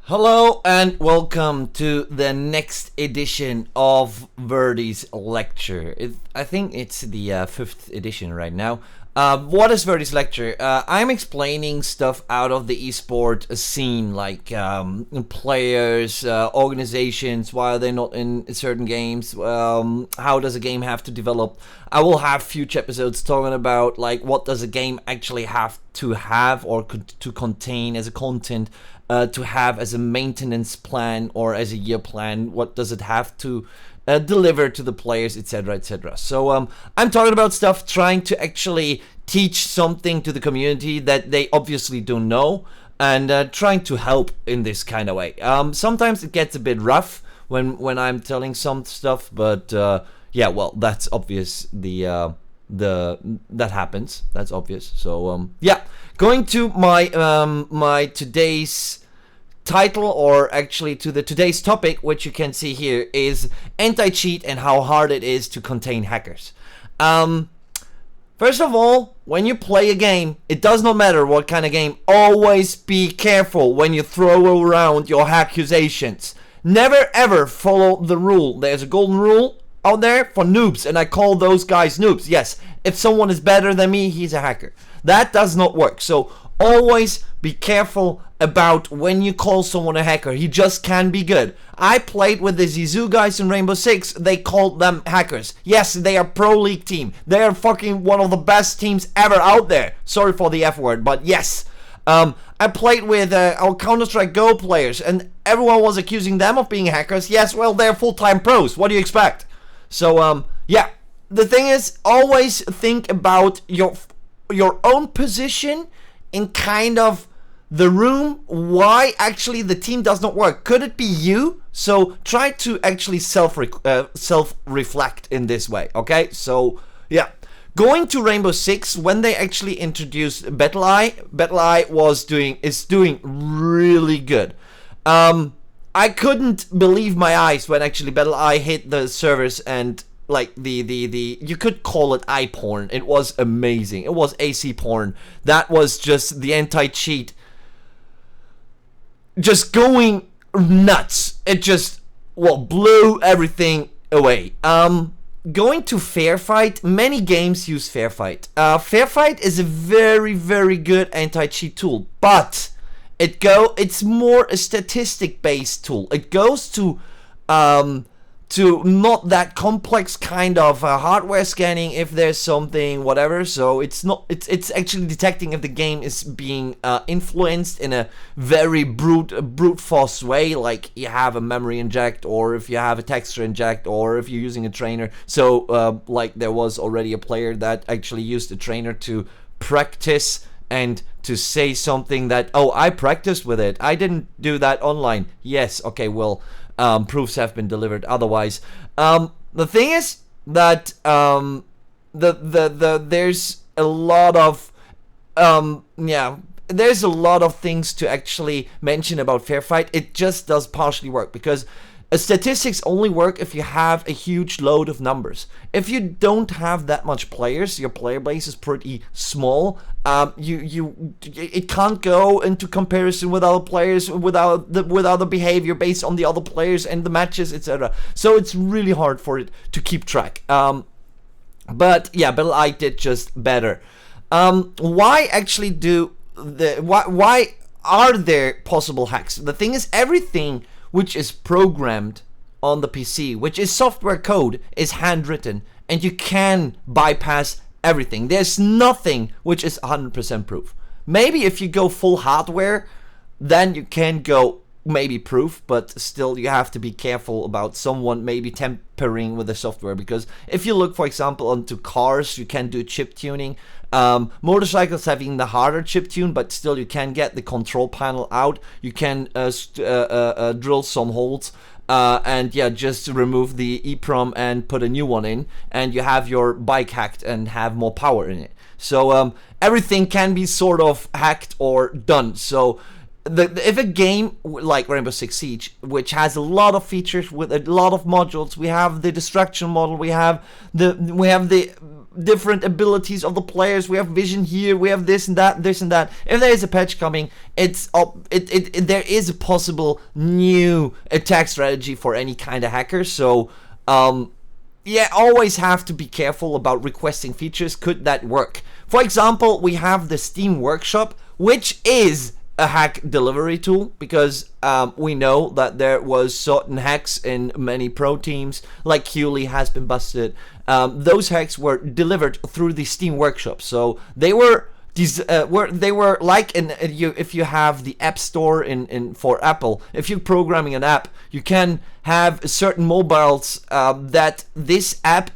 Hello and welcome to the next edition of Verdi's lecture. I think it's the fifth edition right now. What is Verdi's lecture? I'm explaining stuff out of the esport scene, like players, organizations, why are they not in certain games, how does a game have to develop. I will have future episodes talking about like what does a game actually have or to contain as a content, to have as a maintenance plan or as a year plan. What does it have to deliver to the players, etc., etc. So I'm talking about stuff trying to actually teach something to the community that they obviously don't know, and trying to help in this kind of way. Sometimes it gets a bit rough when I'm telling some stuff, but yeah, well, that's obvious. That happens. That's obvious. So yeah, going to my today's title, or actually to the today's topic, which you can see here, is anti-cheat and how hard it is to contain hackers. First of all, when you play a game, it does not matter what kind of game, always be careful when you throw around your accusations. Never ever follow the rule. There's a golden rule out there for noobs, and I call those guys noobs. Yes, if someone is better than me, he's a hacker. That does not work. So always be careful about when you call someone a hacker. He just can be good. I played with the Zizou guys in Rainbow Six. They called them hackers. Yes, they are pro league team. They are fucking one of the best teams ever out there. Sorry for the F word, but yes. I played with our Counter-Strike Go players, and everyone was accusing them of being hackers. Yes, well, they're full-time pros. What do you expect? So, yeah. The thing is, always think about your own position in kind of the room, why actually the team does not work. Could it be you? So try to actually self-reflect in this way, okay? So, yeah. Going to Rainbow Six, when they actually introduced Battle Eye is doing really good. I couldn't believe my eyes when actually Battle Eye hit the servers, and like the you could call it eye porn. It was amazing. It was AC porn. That was just the anti-cheat just going nuts. It just, well, blew everything away. Going to Fairfight, many games use Fairfight. Fairfight is a very, very good anti-cheat tool, but it's more a statistic-based tool. It goes to not that complex kind of hardware scanning if there's something, whatever. So it's actually detecting if the game is being influenced in a very brute force way, like you have a memory inject, or if you have a texture inject, or if you're using a trainer. So like there was already a player that actually used a trainer to practice and to say something that, oh, I practiced with it. I didn't do that online. Yes, okay, well, proofs have been delivered otherwise. The thing is that there's a lot of there's a lot of things to actually mention about Fairfight. It just does partially work because statistics only work if you have a huge load of numbers. If you don't have that much players, your player base is pretty small. It can't go into comparison with other players without the behavior based on the other players and the matches, etc. So it's really hard for it to keep track. But yeah, Battle Eye did just better. Why are there possible hacks? The thing is, everything which is programmed on the PC, which is software code, is handwritten, and you can bypass everything. There's nothing which is 100% proof. Maybe if you go full hardware, then you can go maybe proof, but still you have to be careful about someone maybe tampering with the software, because if you look, for example, onto cars, you can do chip tuning. Motorcycles have even the harder chip tune, but still you can get the control panel out. You can drill some holes, and yeah, just remove the EEPROM and put a new one in, and you have your bike hacked and have more power in it. So everything can be sort of hacked or done. So if a game like Rainbow Six Siege, which has a lot of features with a lot of modules, we have the distraction model, we have the different abilities of the players. We have vision here, we have this and that, this and that. If there is a patch coming, there is a possible new attack strategy for any kind of hacker. So yeah, always have to be careful about requesting features. Could that work? For example, we have the Steam Workshop, which is a hack delivery tool, because we know that there was certain hacks in many pro teams, like Hewley has been busted. Those hacks were delivered through the Steam Workshop, so they were like if you have the App Store in for Apple. If you're programming an app, you can have certain mobiles that this app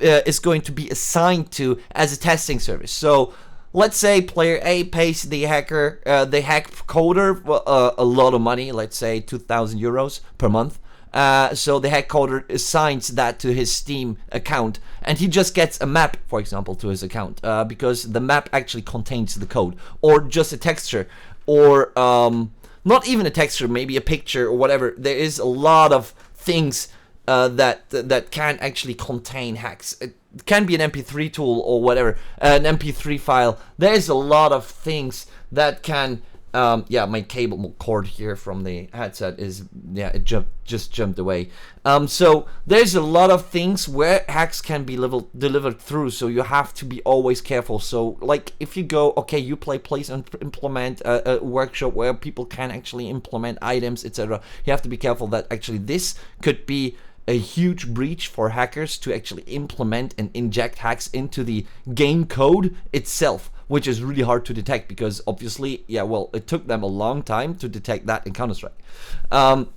is going to be assigned to as a testing service. So let's say player A pays the hack coder a lot of money, let's say 2,000 euros per month. So the hack coder assigns that to his Steam account, and he just gets a map, for example, to his account, because the map actually contains the code, or just a texture, or not even a texture, maybe a picture or whatever. There is a lot of things that can actually contain hacks. It can be an MP3 tool or whatever, an MP3 file. There's a lot of things that can. Yeah, my cable cord here from the headset is, yeah, it just jumped away. So there's a lot of things where hacks can be delivered through, so you have to be always careful. So like if you go, okay, you place and implement a workshop where people can actually implement items, etc. You have to be careful that actually this could be a huge breach for hackers to actually implement and inject hacks into the game code itself, which is really hard to detect, because obviously, yeah, well, it took them a long time to detect that in Counter-Strike. Or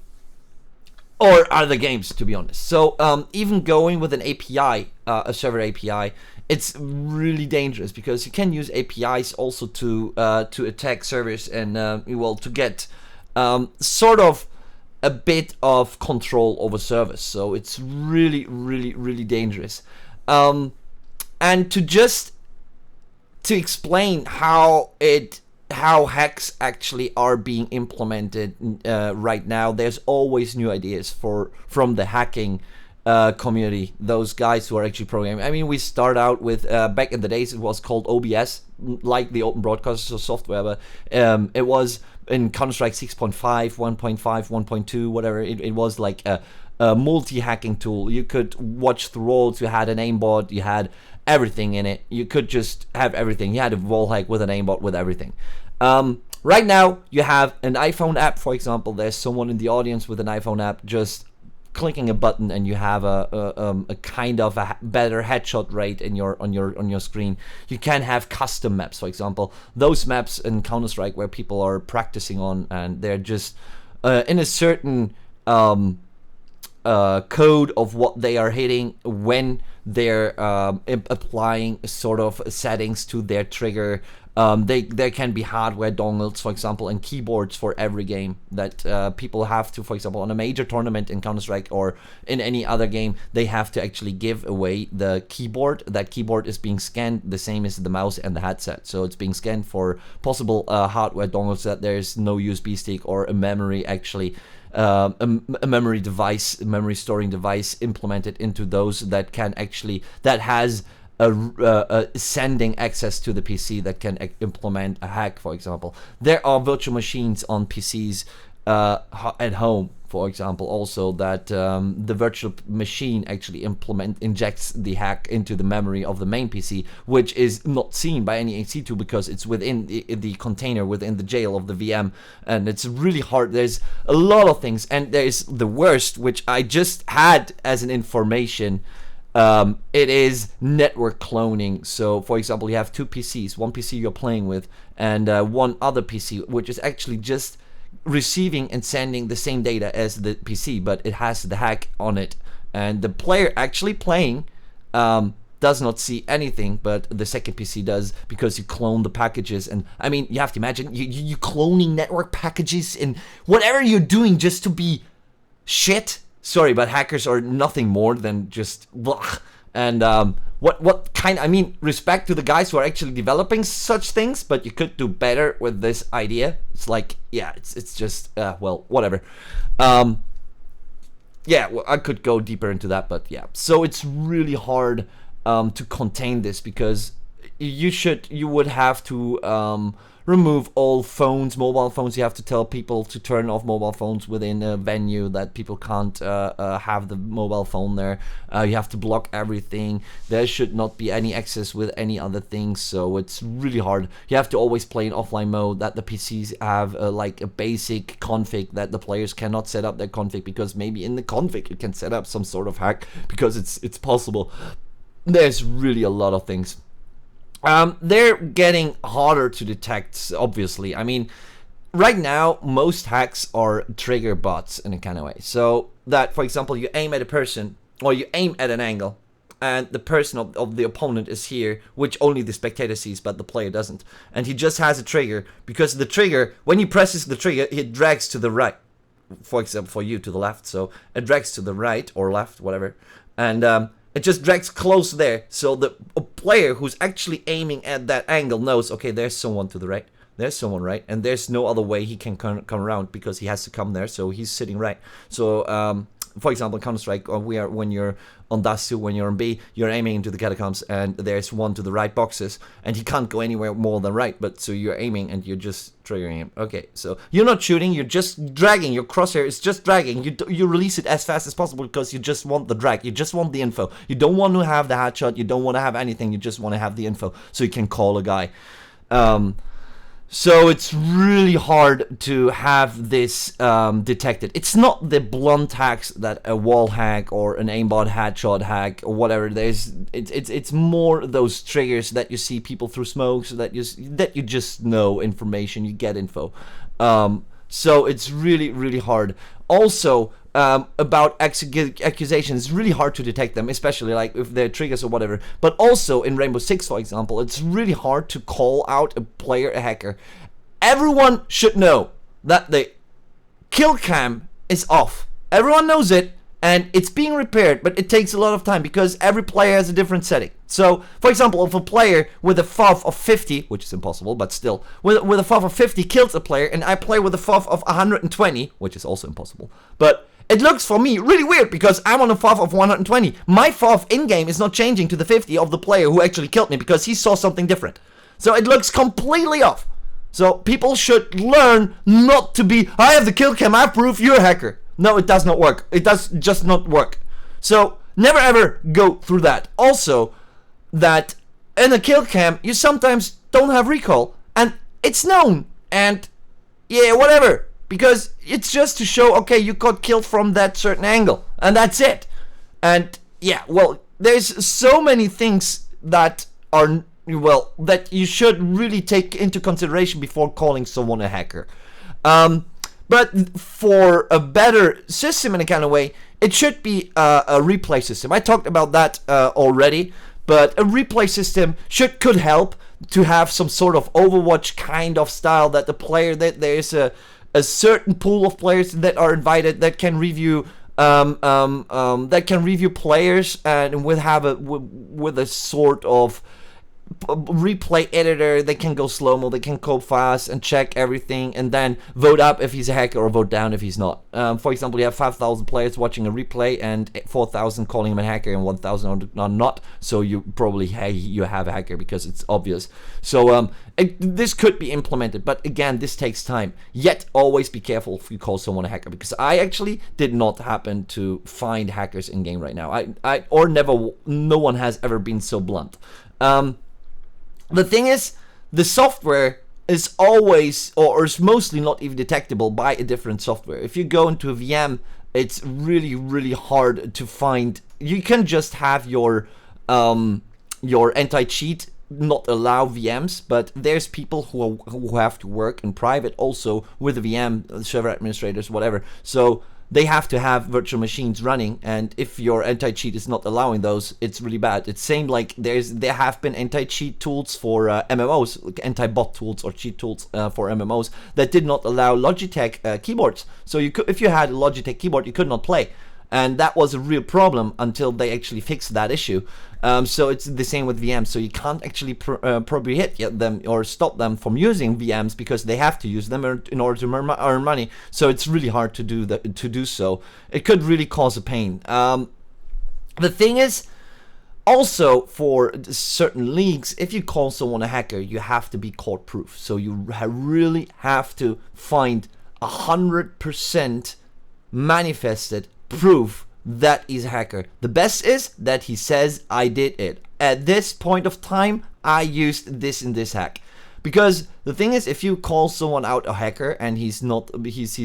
other games, to be honest. So even going with an API, a server API, it's really dangerous, because you can use APIs also to attack servers and well, to get sort of a bit of control over servers. So it's really, really, really dangerous. And to explain how hacks actually are being implemented right now, there's always new ideas from the hacking community, those guys who are actually programming. I mean, we start out with back in the days it was called OBS, like the Open Broadcaster software, but it was in Counter-Strike 6.5, 1.5, 1.2, whatever. It was like a multi-hacking tool. You could watch the roles, you had an aimbot, you had everything in it. You could just have everything. You had a wall hack with an aimbot, with everything. Right now, you have an iPhone app, for example. There's someone in the audience with an iPhone app, just clicking a button and you have a kind of a better headshot rate in on your screen. You can have custom maps, for example. Those maps in Counter-Strike where people are practicing on, and they're just in a certain code of what they are hitting when they're applying sort of settings to their trigger. There can be hardware dongles, for example, and keyboards for every game that people have to, for example, on a major tournament in Counter-Strike or in any other game, they have to actually give away the keyboard. That keyboard is being scanned the same as the mouse and the headset. So it's being scanned for possible hardware dongles, that there's no USB stick or a memory actually. A memory device, memory storing device implemented into those that can actually, that has a sending access to the PC that can implement a hack, for example. There are virtual machines on PCs at home, for example, also that the virtual machine actually injects the hack into the memory of the main PC, which is not seen by any AC tool because it's within the container, within the jail of the VM, and it's really hard. There's a lot of things, and there's the worst, which I just had as an information. It is network cloning. So, for example, you have two PCs, one PC you're playing with, and one other PC, which is actually just receiving and sending the same data as the PC, but it has the hack on it, and the player actually playing does not see anything, but the second PC does, because you clone the packages. And I mean, you have to imagine you cloning network packages and whatever you're doing just to be shit. Sorry, but hackers are nothing more than just blah. And what kind? I mean, respect to the guys who are actually developing such things, but you could do better with this idea. It's like, yeah, it's just well, whatever. Yeah, well, I could go deeper into that, but yeah. So it's really hard to contain this, because you would have to remove all phones, mobile phones. You have to tell people to turn off mobile phones within a venue, that people can't have the mobile phone there. You have to block everything. There should not be any access with any other things, so it's really hard. You have to always play in offline mode, that the PCs have like a basic config that the players cannot set up their config, because maybe in the config you can set up some sort of hack, because it's possible. There's really a lot of things. They're getting harder to detect, obviously. I mean, right now, most hacks are trigger bots in a kind of way. So that, for example, you aim at a person, or you aim at an angle, and the person of the opponent is here, which only the spectator sees, but the player doesn't. And he just has a trigger, because the trigger, when he presses the trigger, it drags to the right. For example, for you, to the left. So it drags to the right, or left, whatever. And it just drags close there, so the player who's actually aiming at that angle knows, okay, there's someone to the right, there's someone right, and there's no other way he can come around, because he has to come there, so he's sitting right. So, for example, Counter-Strike, when you're on DAS 2, when you're on B, you're aiming into the catacombs, and there's one to the right boxes, and he can't go anywhere more than right, but so you're aiming, and you're just triggering him. Okay, so you're not shooting, you're just dragging, your crosshair is just dragging, you release it as fast as possible, because you just want the drag, you just want the info, you don't want to have the headshot, you don't want to have anything, you just want to have the info, so you can call a guy. So it's really hard to have this detected. It's not the blunt hacks that a wall hack or an aimbot headshot hack or whatever. It's more those triggers that you see people through smokes, that you just know information, you get info. So it's really hard. Also, about accusations, it's really hard to detect them, especially like if they're triggers or whatever. But also in Rainbow Six, for example, it's really hard to call out a player a hacker. Everyone should know that the kill cam is off. Everyone knows it, and it's being repaired, but it takes a lot of time, because every player has a different setting. So, for example, if a player with a FOV of 50, which is impossible, but still, with a FOV of 50 kills a player, and I play with a FOV of 120, which is also impossible, but it looks for me really weird, because I'm on a FOV of 120. My FOV in-game is not changing to the 50 of the player who actually killed me, because he saw something different. So it looks completely off. So people should learn not to be, I have the kill cam, I prove you're a hacker. No, it does not work. It does just not work. So never ever go through that. Also, that in a kill cam, you sometimes don't have recall, and it's known, and yeah, whatever. Because it's just to show, okay, you got killed from that certain angle, and that's it. And yeah, well, there's so many things that are, well, that you should really take into consideration before calling someone a hacker. But for a better system in a kind of way, it should be a replay system. I talked about that already, but a replay system could help to have some sort of Overwatch kind of style, that the player, that there's a certain pool of players that are invited that can review players, and with a sort of replay editor. They can go slow-mo, they can go fast and check everything, and then vote up if he's a hacker or vote down if he's not. For example, you have 5,000 players watching a replay, and 4,000 calling him a hacker and 1,000 are not, so you probably you have a hacker, because it's obvious. So this could be implemented, but again, this takes time. Yet always be careful if you call someone a hacker, because I actually did not happen to find hackers in game right now. No one has ever been so blunt. The thing is, the software is always, or is mostly not even detectable by a different software. If you go into a VM, it's really hard to find. You can just have your anti-cheat not allow VMs, but there's people who have to work in private also with a VM, server administrators, whatever. So they have to have virtual machines running, and if your anti-cheat is not allowing those, it's really bad. It's same like there have been anti-cheat tools for MMOs, anti-bot tools or cheat tools for MMOs that did not allow Logitech keyboards. So if you had a Logitech keyboard, you could not play. And that was a real problem until they actually fixed that issue. So it's the same with VMs. So you can't actually prohibit them or stop them from using VMs, because they have to use them in order to earn money. So it's really hard to do so. It could really cause a pain. The thing is, Also, for certain leagues, if you call someone a hacker, you have to be court proof. So you really have to find 100% manifested proof that he's a hacker. The best is that he says, I did it. At this point of time, I used this in this hack. Because the thing is, if you call someone out a hacker and he's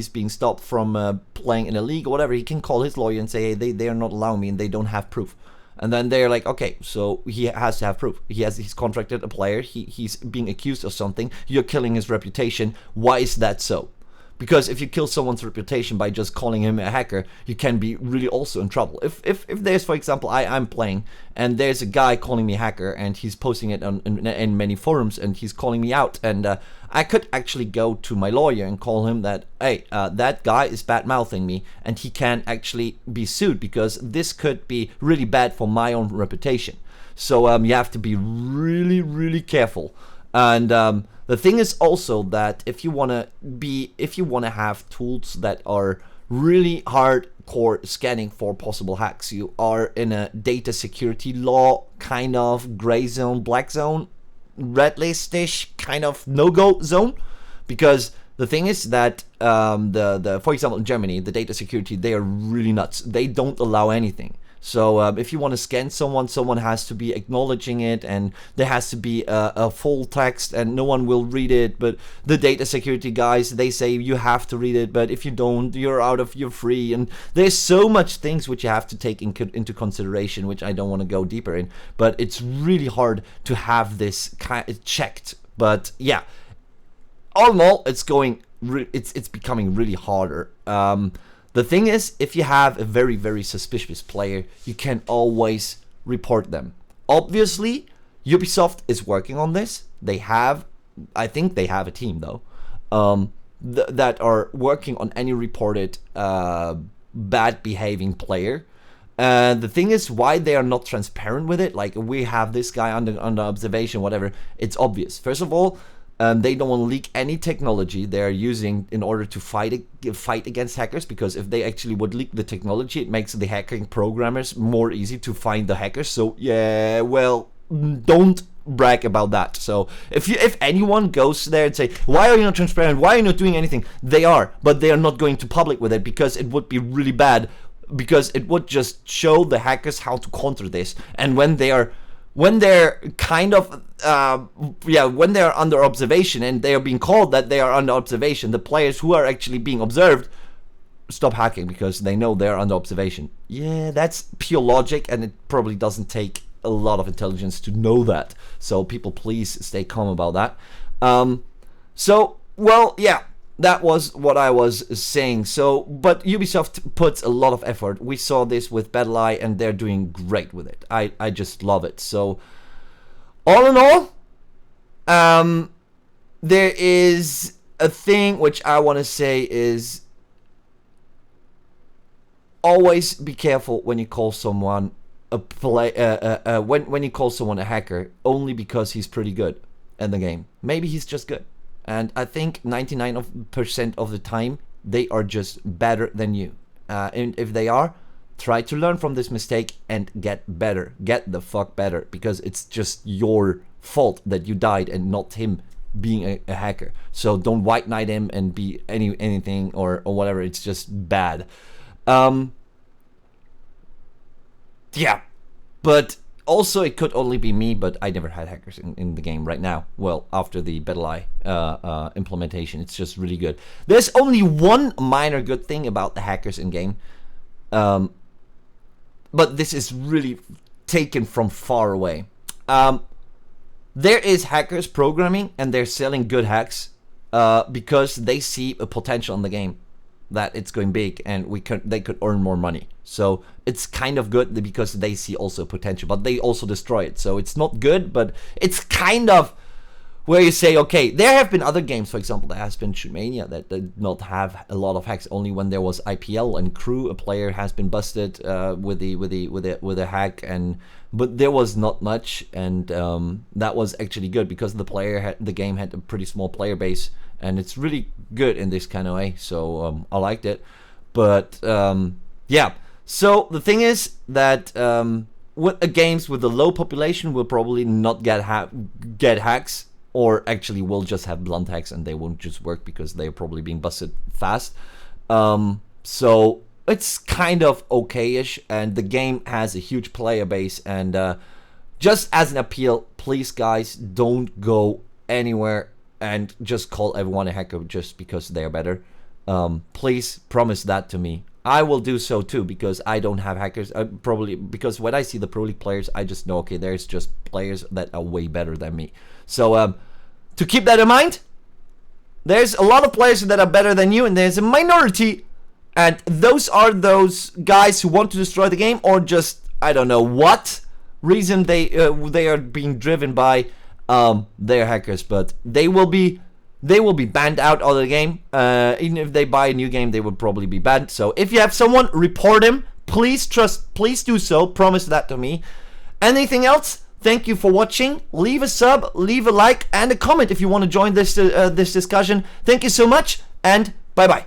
being stopped from playing in a league or whatever, he can call his lawyer and say, hey, they are not allowing me and they don't have proof. And then they're like, okay, so he has to have proof. He's contracted a player. He's being accused of something. You're killing his reputation. Why is that so? Because if you kill someone's reputation by just calling him a hacker, you can be really also in trouble. If there's, for example, I'm playing and there's a guy calling me hacker and he's posting it in many forums and he's calling me out, and I could actually go to my lawyer and call him that, hey, that guy is bad-mouthing me, and he can actually be sued because this could be really bad for my own reputation. So you have to be really, really careful. And the thing is also that if you wanna have tools that are really hardcore scanning for possible hacks, you are in a data security law kind of gray zone, black zone, red list-ish kind of no-go zone. Because the thing is that for example, in Germany, the data security, they are really nuts. They don't allow anything. So if you want to scan someone has to be acknowledging it, and there has to be a full text, and no one will read it. But the data security guys, they say you have to read it, but if you don't, you're free. And there's so much things which you have to take into consideration, which I don't want to go deeper in. But it's really hard to have this checked. But yeah, all in all, it's becoming really harder. The thing is, if you have a very, very suspicious player, you can always report them. Obviously, Ubisoft is working on this. I think they have a team though, that are working on any reported bad behaving player. The thing is, why they are not transparent with it, like we have this guy under observation, whatever, it's obvious. First of all, they don't want to leak any technology they are using in order to fight against hackers, because if they actually would leak the technology, it makes the hacking programmers more easy to find the hackers. So yeah, well, don't brag about that. So if anyone goes there and say, why are you not transparent, why are you not doing anything, they are, but they are not going to public with it, because it would be really bad, because it would just show the hackers how to counter this. And when they're kind of when they're under observation and they are being called that they are under observation, the players who are actually being observed stop hacking because they know they're under observation. Yeah, that's pure logic, and it probably doesn't take a lot of intelligence to know that. So people, please stay calm about that. So, well, yeah, that was what I was saying. So, but Ubisoft puts a lot of effort. We saw this with BattleEye, and they're doing great with it. I just love it. So, all in all, there is a thing which I want to say is always be careful when you call someone when you call someone a hacker only because he's pretty good in the game. Maybe he's just good. And I think 99% of the time, they are just better than you. And if they are, try to learn from this mistake and get better. Get the fuck better. Because it's just your fault that you died and not him being a hacker. So don't white knight him and be anything or whatever. It's just bad. Yeah. But also, it could only be me, but I never had hackers in the game right now. Well, after the BattleEye implementation, it's just really good. There's only one minor good thing about the hackers in game, but this is really taken from far away. There is hackers programming, and they're selling good hacks because they see a potential in the game that it's going big, and they could earn more money. So it's kind of good because they see also potential, but they also destroy it. So it's not good, but it's kind of where you say, okay, there have been other games, for example, there has been Shootmania that did not have a lot of hacks. Only when there was IPL and Crew, a player has been busted with a hack, but there was not much, and that was actually good because the game had a pretty small player base, and it's really good in this kind of way. So I liked it, but yeah. So the thing is that with games with a low population will probably not get hacks, or actually will just have blunt hacks and they won't just work because they're probably being busted fast. So it's kind of okay-ish, and the game has a huge player base. And just as an appeal, please guys, don't go anywhere and just call everyone a hacker just because they're better. Please promise that to me. I will do so too, because I don't have hackers. Probably because when I see the Pro League players, I just know, okay, there's just players that are way better than me. So to keep that in mind, there's a lot of players that are better than you, and there's a minority, and those are those guys who want to destroy the game, or just, I don't know what reason they are being driven by. They're hackers, but they will be banned out of the game. Even if they buy a new game, they will probably be banned. So if you have someone, report him. Please do so. Promise that to me. Anything else? Thank you for watching. Leave a sub, leave a like, and a comment if you want to join this discussion. Thank you so much, and bye bye.